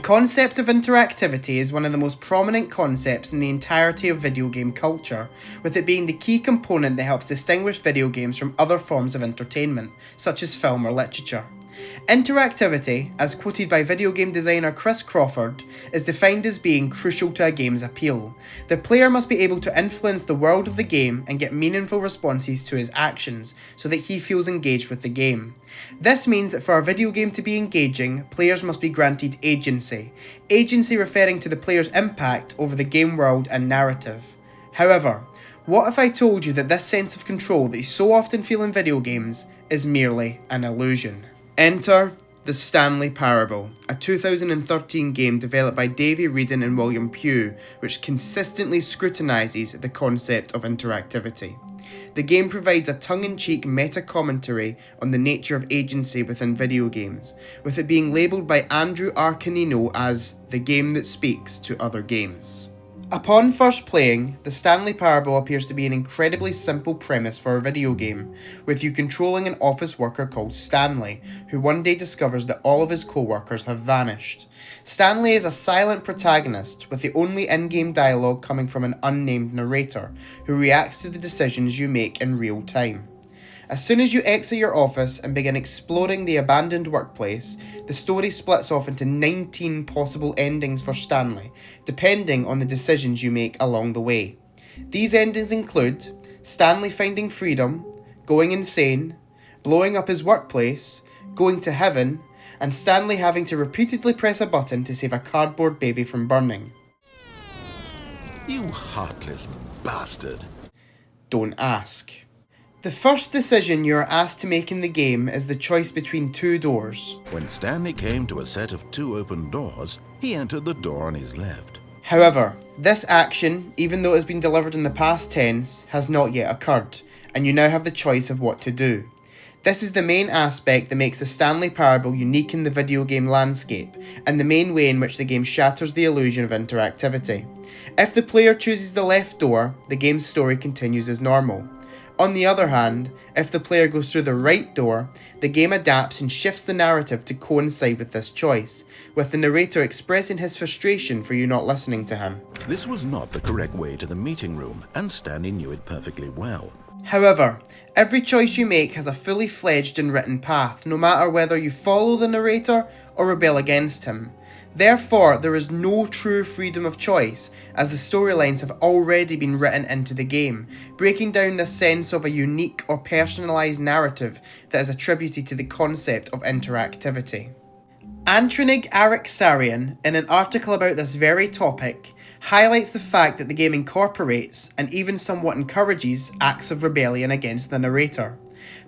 concept of interactivity is one of the most prominent concepts in the entirety of video game culture, with it being the key component that helps distinguish video games from other forms of entertainment, such as film or literature. Interactivity, as quoted by video game designer Chris Crawford, is defined as being crucial to a game's appeal. The player must be able to influence the world of the game and get meaningful responses to his actions so that he feels engaged with the game. This means that for a video game to be engaging, players must be granted agency. Agency referring to the player's impact over the game world and narrative. However, what if I told you that this sense of control that you so often feel in video games is merely an illusion? Enter the Stanley Parable, a 2013 game developed by Davey Reedon and William Pugh, which consistently scrutinises the concept of interactivity. The game provides a tongue-in-cheek meta-commentary on the nature of agency within video games, with it being labelled by Andrew R. Canino as the game that speaks to other games. Upon first playing, the Stanley Parable appears to be an incredibly simple premise for a video game, with you controlling an office worker called Stanley, who one day discovers that all of his co-workers have vanished. Stanley is a silent protagonist, with the only in-game dialogue coming from an unnamed narrator, who reacts to the decisions you make in real time. As soon as you exit your office and begin exploring the abandoned workplace, the story splits off into 19 possible endings for Stanley, depending on the decisions you make along the way. These endings include Stanley finding freedom, going insane, blowing up his workplace, going to heaven, and Stanley having to repeatedly press a button to save a cardboard baby from burning. You heartless bastard. Don't ask. The first decision you are asked to make in the game is the choice between two doors. When Stanley came to a set of two open doors, he entered the door on his left. However, this action, even though it has been delivered in the past tense, has not yet occurred, and you now have the choice of what to do. This is the main aspect that makes the Stanley Parable unique in the video game landscape, and the main way in which the game shatters the illusion of interactivity. If the player chooses the left door, the game's story continues as normal. On the other hand, if the player goes through the right door, the game adapts and shifts the narrative to coincide with this choice, with the narrator expressing his frustration for you not listening to him. This was not the correct way to the meeting room, and Stanley knew it perfectly well. However, every choice you make has a fully fledged and written path, no matter whether you follow the narrator or rebel against him. Therefore, there is no true freedom of choice, as the storylines have already been written into the game, breaking down the sense of a unique or personalised narrative that is attributed to the concept of interactivity. Antranig Ariksarian, in an article about this very topic, highlights the fact that the game incorporates, and even somewhat encourages, acts of rebellion against the narrator.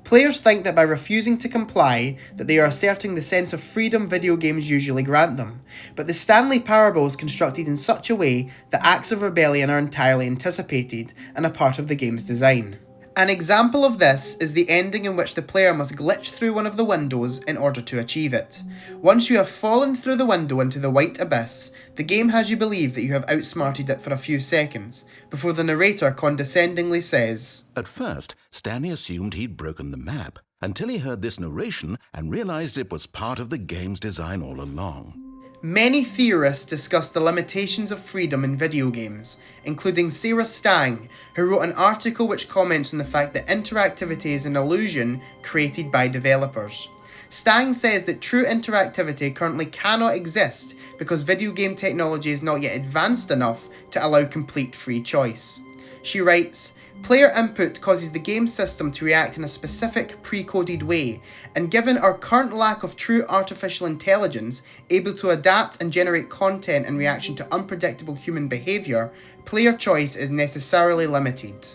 Players think that by refusing to comply, that they are asserting the sense of freedom video games usually grant them, but the Stanley Parable is constructed in such a way that acts of rebellion are entirely anticipated and a part of the game's design. An example of this is the ending in which the player must glitch through one of the windows in order to achieve it. Once you have fallen through the window into the white abyss, the game has you believe that you have outsmarted it for a few seconds, before the narrator condescendingly says, At first, Stanley assumed he'd broken the map, until he heard this narration and realized it was part of the game's design all along. Many theorists discuss the limitations of freedom in video games, including Sarah Stang, who wrote an article which comments on the fact that interactivity is an illusion created by developers. Stang says that true interactivity currently cannot exist because video game technology is not yet advanced enough to allow complete free choice. She writes, Player input causes the game system to react in a specific pre-coded way, and given our current lack of true artificial intelligence able to adapt and generate content in reaction to unpredictable human behaviour, player choice is necessarily limited.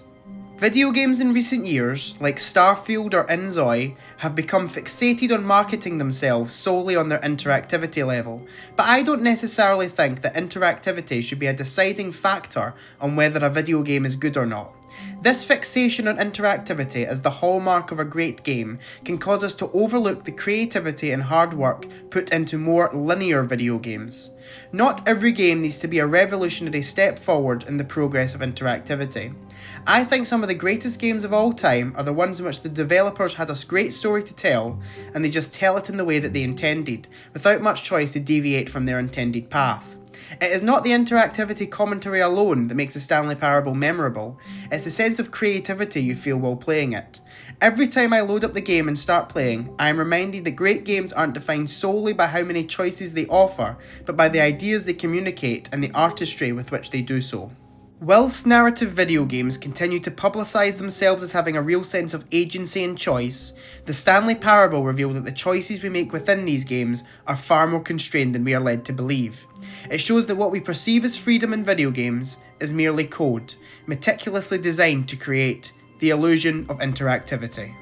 Video games in recent years, like Starfield or Inzoi, have become fixated on marketing themselves solely on their interactivity level, but I don't necessarily think that interactivity should be a deciding factor on whether a video game is good or not. This fixation on interactivity as the hallmark of a great game can cause us to overlook the creativity and hard work put into more linear video games. Not every game needs to be a revolutionary step forward in the progress of interactivity. I think some of the greatest games of all time are the ones in which the developers had a great story to tell, and they just tell it in the way that they intended, without much choice to deviate from their intended path. It is not the interactivity commentary alone that makes the Stanley Parable memorable, it's the sense of creativity you feel while playing it. Every time I load up the game and start playing, I am reminded that great games aren't defined solely by how many choices they offer, but by the ideas they communicate and the artistry with which they do so. Whilst narrative video games continue to publicise themselves as having a real sense of agency and choice, the Stanley Parable revealed that the choices we make within these games are far more constrained than we are led to believe. It shows that what we perceive as freedom in video games is merely code, meticulously designed to create the illusion of interactivity.